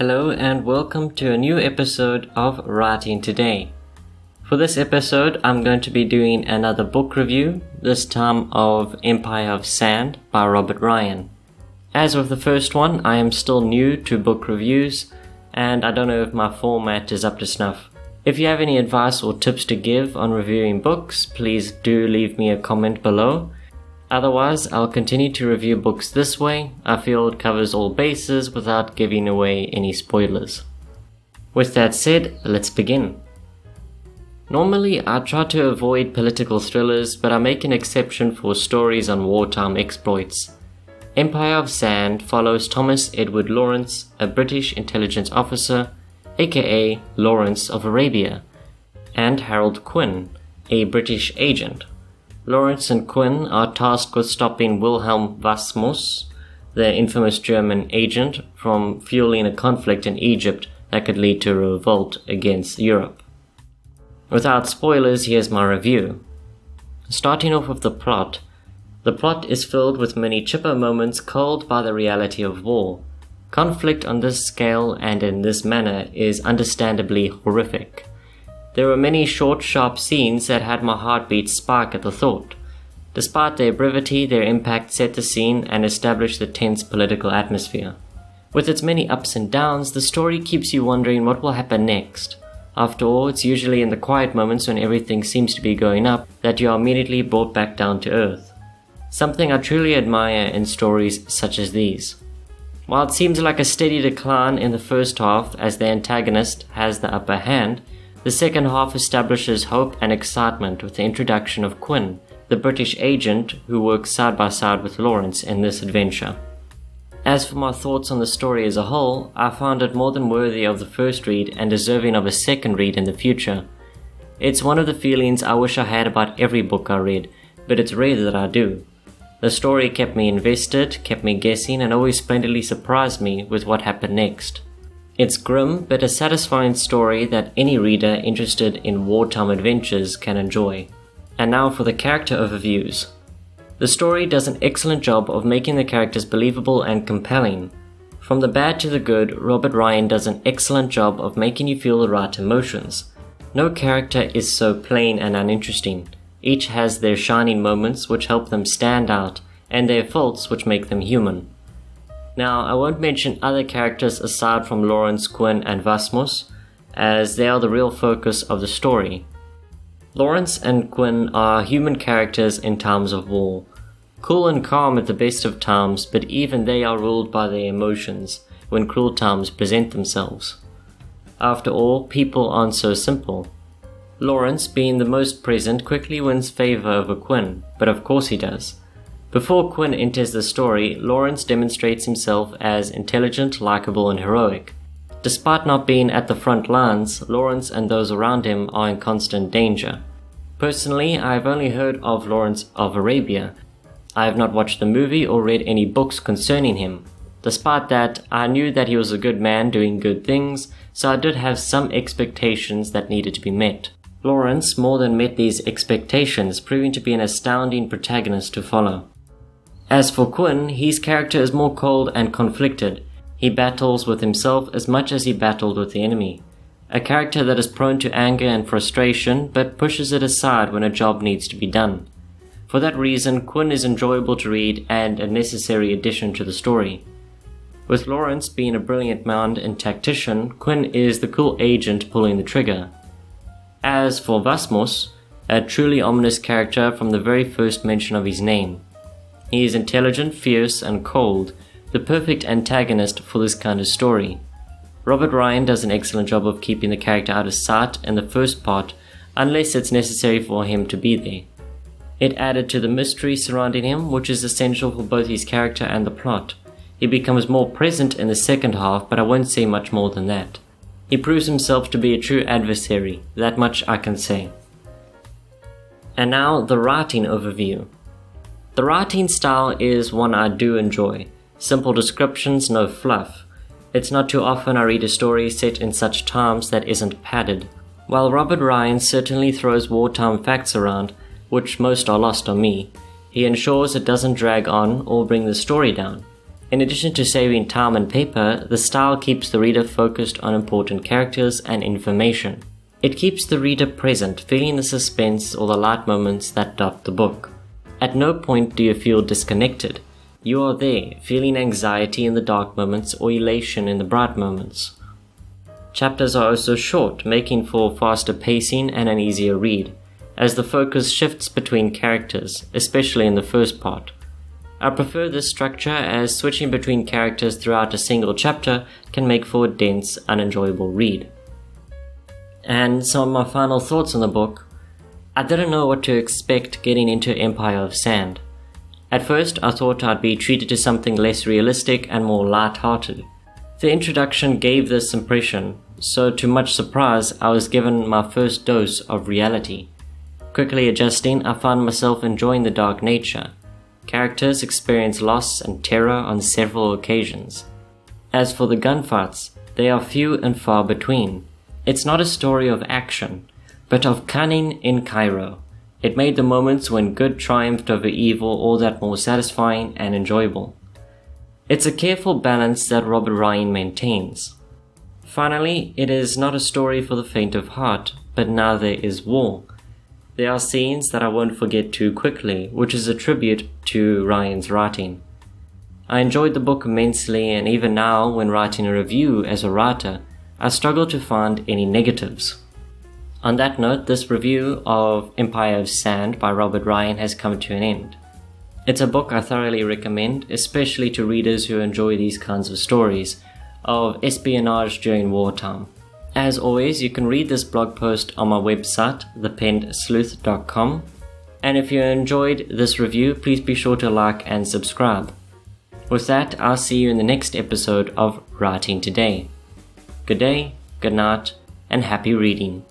Hello and welcome to a new episode of Writing Today. For this episode, I'm going to be doing another book review, this time of Empire of Sand by Robert Ryan. As with the first one, I am still new to book reviews and I don't know if my format is up to snuff. If you have any advice or tips to give on reviewing books, please do leave me a comment below. Otherwise, I'll continue to review books this way. I feel it covers all bases without giving away any spoilers. With that said, let's begin. Normally, I try to avoid political thrillers, but I make an exception for stories on wartime exploits. Empire of Sand follows Thomas Edward Lawrence, a British intelligence officer, aka Lawrence of Arabia, and Harold Quinn, a British agent. Lawrence and Quinn are tasked with stopping Wilhelm Wasmus, the infamous German agent, from fueling a conflict in Egypt that could lead to a revolt against Europe. Without spoilers, here's my review. Starting off with the plot is filled with many chipper moments culled by the reality of war. Conflict on this scale and in this manner is understandably horrific. There were many short, sharp scenes that had my heartbeat spark at the thought. Despite their brevity, their impact set the scene and established the tense political atmosphere. With its many ups and downs, the story keeps you wondering what will happen next. After all, it's usually in the quiet moments when everything seems to be going up that you are immediately brought back down to earth. Something I truly admire in stories such as these. While it seems like a steady decline in the first half as the antagonist has the upper hand, the second half establishes hope and excitement with the introduction of Quinn, the British agent who works side by side with Lawrence in this adventure. As for my thoughts on the story as a whole, I found it more than worthy of the first read and deserving of a second read in the future. It's one of the feelings I wish I had about every book I read, but it's rare that I do. The story kept me invested, kept me guessing, and always splendidly surprised me with what happened next. It's grim, but a satisfying story that any reader interested in wartime adventures can enjoy. And now for the character overviews. The story does an excellent job of making the characters believable and compelling. From the bad to the good, Robert Ryan does an excellent job of making you feel the right emotions. No character is so plain and uninteresting. Each has their shining moments which help them stand out, and their faults which make them human. Now, I won't mention other characters aside from Lawrence, Quinn, and Wasmus, as they are the real focus of the story. Lawrence and Quinn are human characters in times of war. Cool and calm at the best of times, but even they are ruled by their emotions when cruel times present themselves. After all, people aren't so simple. Lawrence, being the most present, quickly wins favor over Quinn, but of course he does. Before Quinn enters the story, Lawrence demonstrates himself as intelligent, likable, and heroic. Despite not being at the front lines, Lawrence and those around him are in constant danger. Personally, I have only heard of Lawrence of Arabia. I have not watched the movie or read any books concerning him. Despite that, I knew that he was a good man doing good things, so I did have some expectations that needed to be met. Lawrence more than met these expectations, proving to be an astounding protagonist to follow. As for Quinn, his character is more cold and conflicted. He battles with himself as much as he battled with the enemy. A character that is prone to anger and frustration, but pushes it aside when a job needs to be done. For that reason, Quinn is enjoyable to read and a necessary addition to the story. With Lawrence being a brilliant mind and tactician, Quinn is the cool agent pulling the trigger. As for Wasmus, a truly ominous character from the very first mention of his name. He is intelligent, fierce, and cold, the perfect antagonist for this kind of story. Robert Ryan does an excellent job of keeping the character out of sight in the first part, unless it's necessary for him to be there. It added to the mystery surrounding him, which is essential for both his character and the plot. He becomes more present in the second half, but I won't say much more than that. He proves himself to be a true adversary, that much I can say. And now the writing overview. The writing style is one I do enjoy. Simple descriptions, no fluff. It's not too often I read a story set in such times that isn't padded. While Robert Ryan certainly throws wartime facts around, which most are lost on me, he ensures it doesn't drag on or bring the story down. In addition to saving time and paper, the style keeps the reader focused on important characters and information. It keeps the reader present, feeling the suspense or the light moments that dot the book. At no point do you feel disconnected. You are there, feeling anxiety in the dark moments or elation in the bright moments. Chapters are also short, making for faster pacing and an easier read, as the focus shifts between characters, especially in the first part. I prefer this structure as switching between characters throughout a single chapter can make for a dense, unenjoyable read. And some of my final thoughts on the book. I didn't know what to expect getting into Empire of Sand. At first, I thought I'd be treated to something less realistic and more light-hearted. The introduction gave this impression, so to much surprise, I was given my first dose of reality. Quickly adjusting, I found myself enjoying the dark nature. Characters experience loss and terror on several occasions. As for the gunfights, they are few and far between. It's not a story of action, but of cunning in Cairo. It made the moments when good triumphed over evil all that more satisfying and enjoyable. It's a careful balance that Robert Ryan maintains. Finally, it is not a story for the faint of heart, but neither is war. There are scenes that I won't forget too quickly, which is a tribute to Ryan's writing. I enjoyed the book immensely, and even now, when writing a review as a writer, I struggle to find any negatives. On that note, this review of Empire of Sand by Robert Ryan has come to an end. It's a book I thoroughly recommend, especially to readers who enjoy these kinds of stories of espionage during wartime. As always, you can read this blog post on my website, thepennedsleuth.com. And if you enjoyed this review, please be sure to like and subscribe. With that, I'll see you in the next episode of Writing Today. Good day, good night, and happy reading.